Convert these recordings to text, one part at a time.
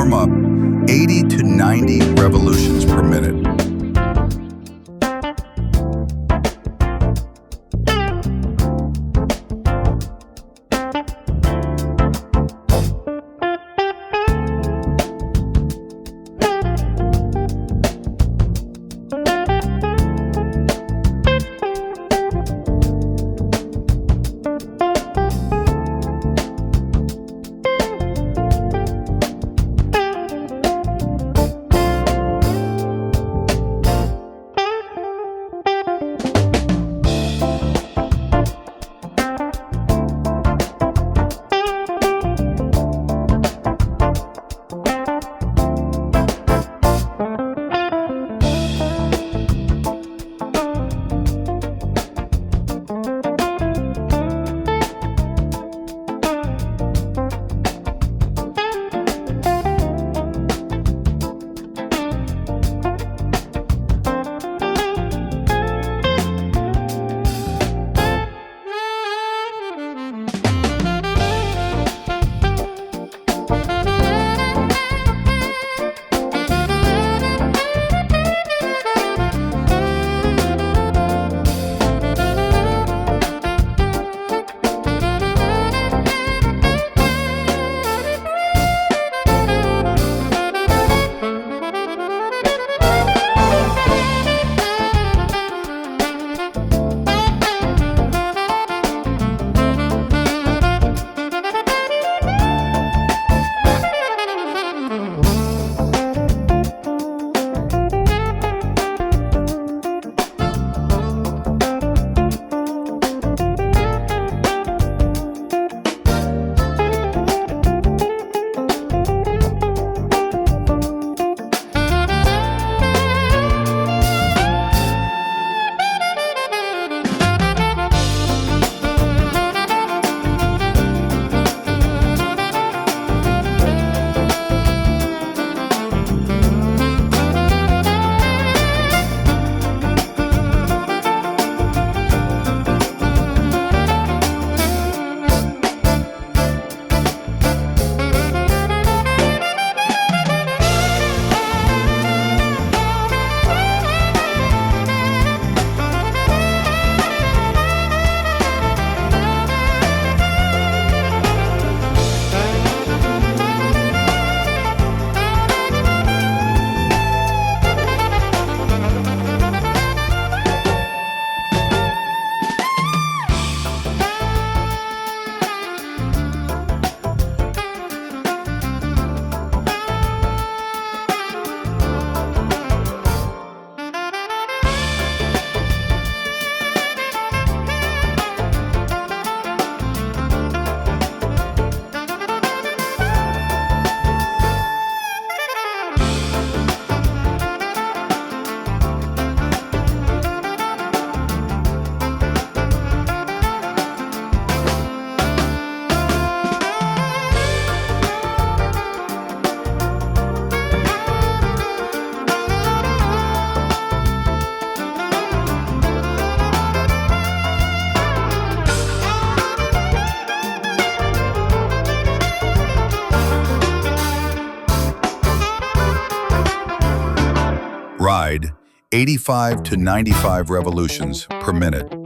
warm up 80 to 90 revolutions per minute. Ride 85 to 95 revolutions per minute.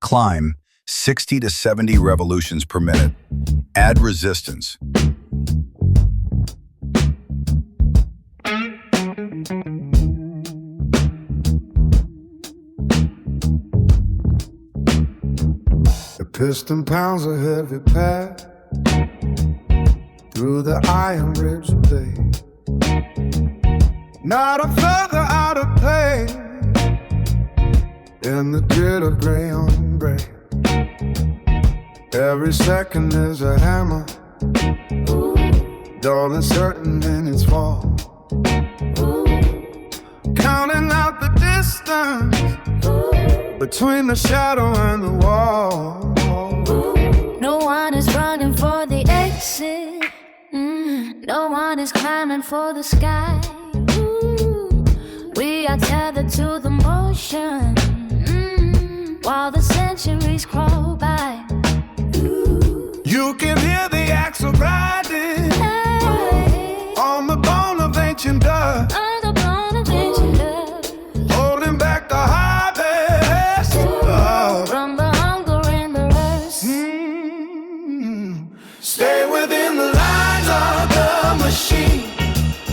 Climb 60 to 70 revolutions per minute. Add resistance. The piston pounds a heavy pad through the iron ribs of blade. Not a feather out of place in the grit of gray on gray. Every second is a hammer, dull and certain in its fall. Counting out the distance between the shadow and the wall. No one is running for the exit. No one is climbing for the sky. We are tethered to the motion while the centuries crawl by. You can hear the axle riding on the bone of ancient dust, holding back the harvest from the hunger and the rust. Stay within the lines of the machine,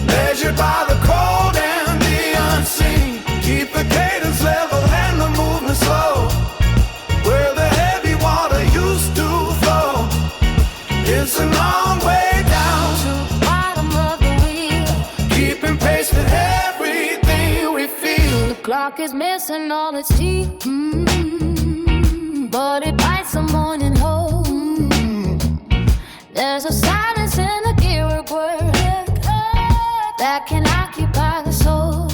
measured by the cold and the unseen. Keep the cadence level and the movement slow, where the heavy water used to flow. It's a long way down To the bottom of the wheel, keeping pace with everything we feel. the clock is missing all its teeth, but it bites the morning whole. There's a silence in the gearwork world that can occupy the soul.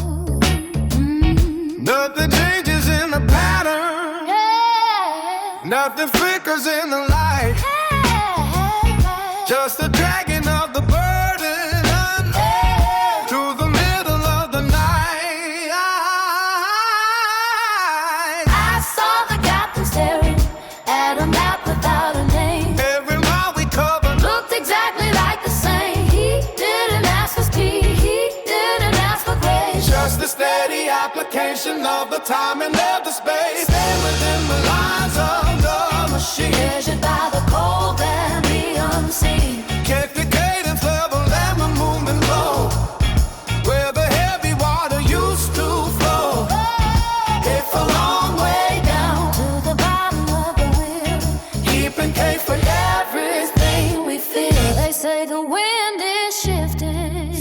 Nothing changes in the pattern, nothing flickers in the light. Just the dragging of the burden through the middle of the night. I saw the captain staring at a map without a name. Every mile we covered Looked exactly like the same. He didn't ask for speed, he didn't ask for grace. just the steady application of the time and of the space. Stay within the lines of the machine, Measured by the cold and the unseen. keep the cadence level and the movement low, where the heavy water used to flow. It's a long way down, To the bottom of the wheel, keeping pace for everything we feel. They say the wind is shifting,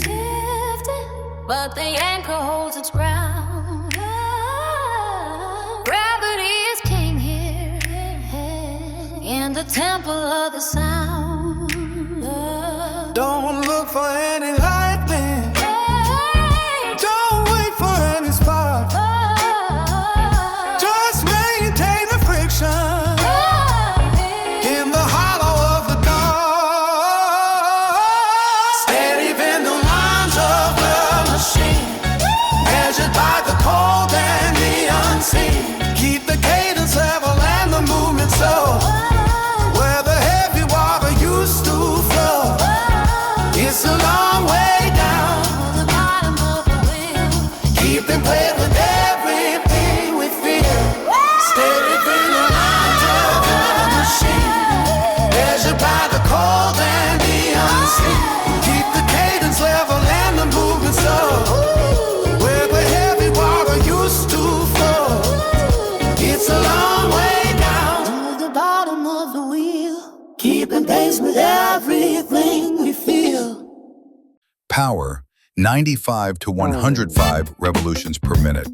but the anchor holds its ground. Gravity is king here in the temple of the sound. Don't look for any lightning, don't wait for any spark. Just maintain the friction in the hollow of the dark. Steady within the lines of the machine, measured by the cold and the unseen. Keep the cadence level and the movement slow, where the heavy water used to flow. It's a long way down, To the bottom of the wheel, keeping pace with everything we feel. Steady through the lines of the machine, measured by the cold and the unseen. Keep the cadence level and the movement slow, where the heavy water used to flow. It's a long way down, to the bottom of the wheel. keeping pace with everything we feel. Power 95 to 105 revolutions per minute.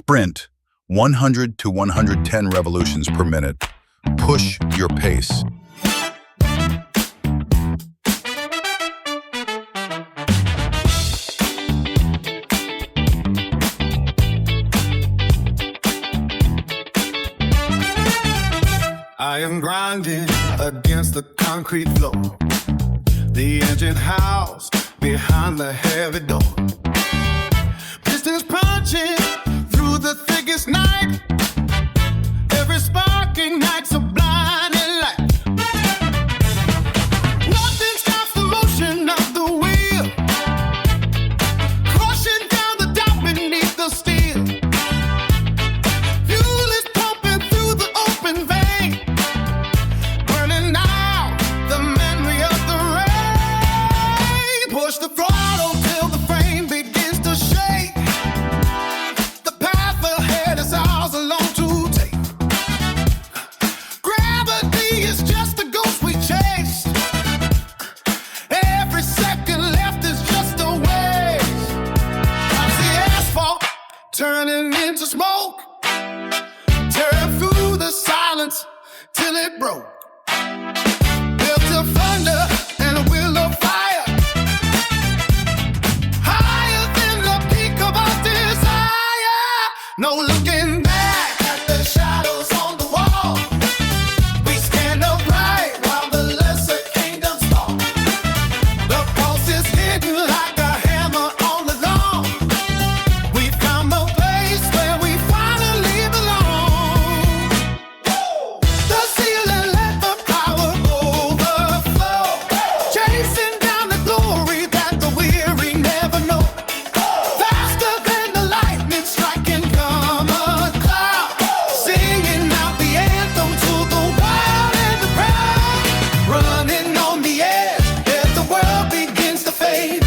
Sprint 100 to 110 revolutions per minute. Push your pace. I am grinding against the concrete floor, the engine house behind the heavy door. Pistons punching through the thickest night. Every spark ignites a blinding light. Nothing stops the motion of the wheel, crushing down the doubt beneath the steel. Fuel is pumping through the open vein, burning out the memory of the rain. Push the throttle till the frame begins to shake. The path ahead is ours alone to take. Gravity is just a ghost we chase. Every second left is just a waste. I see asphalt turning into smoke, tearing through the silence till it broke. Built of thunder and a will of fire, higher than the peak of our desire. No looking back at the shadows on the wall. We stand upright while the lesser kingdoms fall. The pulse is hidden like a hammer on the gong. We found the place where we finally belong. The ceiling let the power overflow, chasing down the glory that the weary never know. Faster than the lightning striking from a cloud, singing out the anthem to the wild and the proud. Running on the edge as the world begins to fade,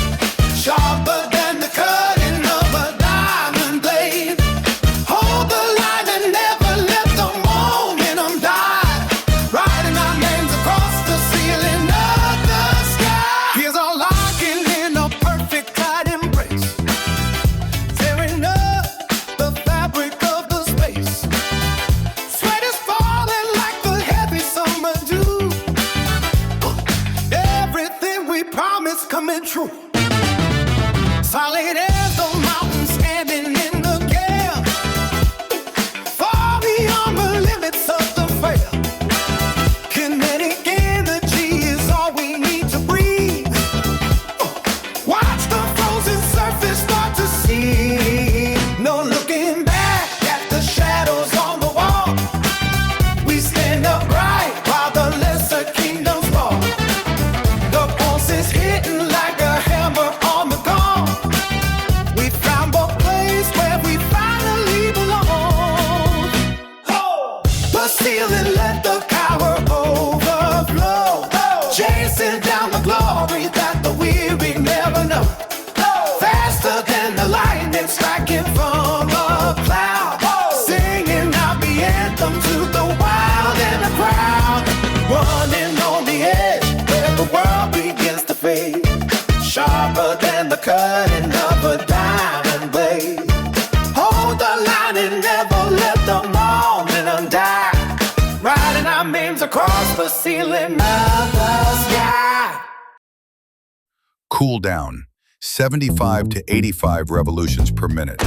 sharper than the cutting of a diamond blade. Hold the line and never let the momentum die. Writing our names across the ceiling of the sky. Fears are locking in a perfect tight embrace, tearing up the fabric of the space. Sweat is falling like the heavy summer dew. Everything we promised coming true. Solid as the mountains standing in the gale, far beyond the limits of the veil. Kinetic energy is all we need to breathe. Watch the frozen surface start to see. No looking back at the shadows on the wall. We stand upright while the lesser kingdoms fall. The pulse is hitting like a hammer on the gong. We found a place where we finally belong. The ceiling let the power overflow, chasing down the glory that the weary never know. Faster than the lightning striking from a cloud, singing out the anthem to the wild and the crowd. Running on the edge where the world begins to fade, sharper than the cutting of a diamond blade. Hold the line and never let the momentum die. Writing our names across the ceiling of the sky. Cool down 75 to 85 revolutions per minute.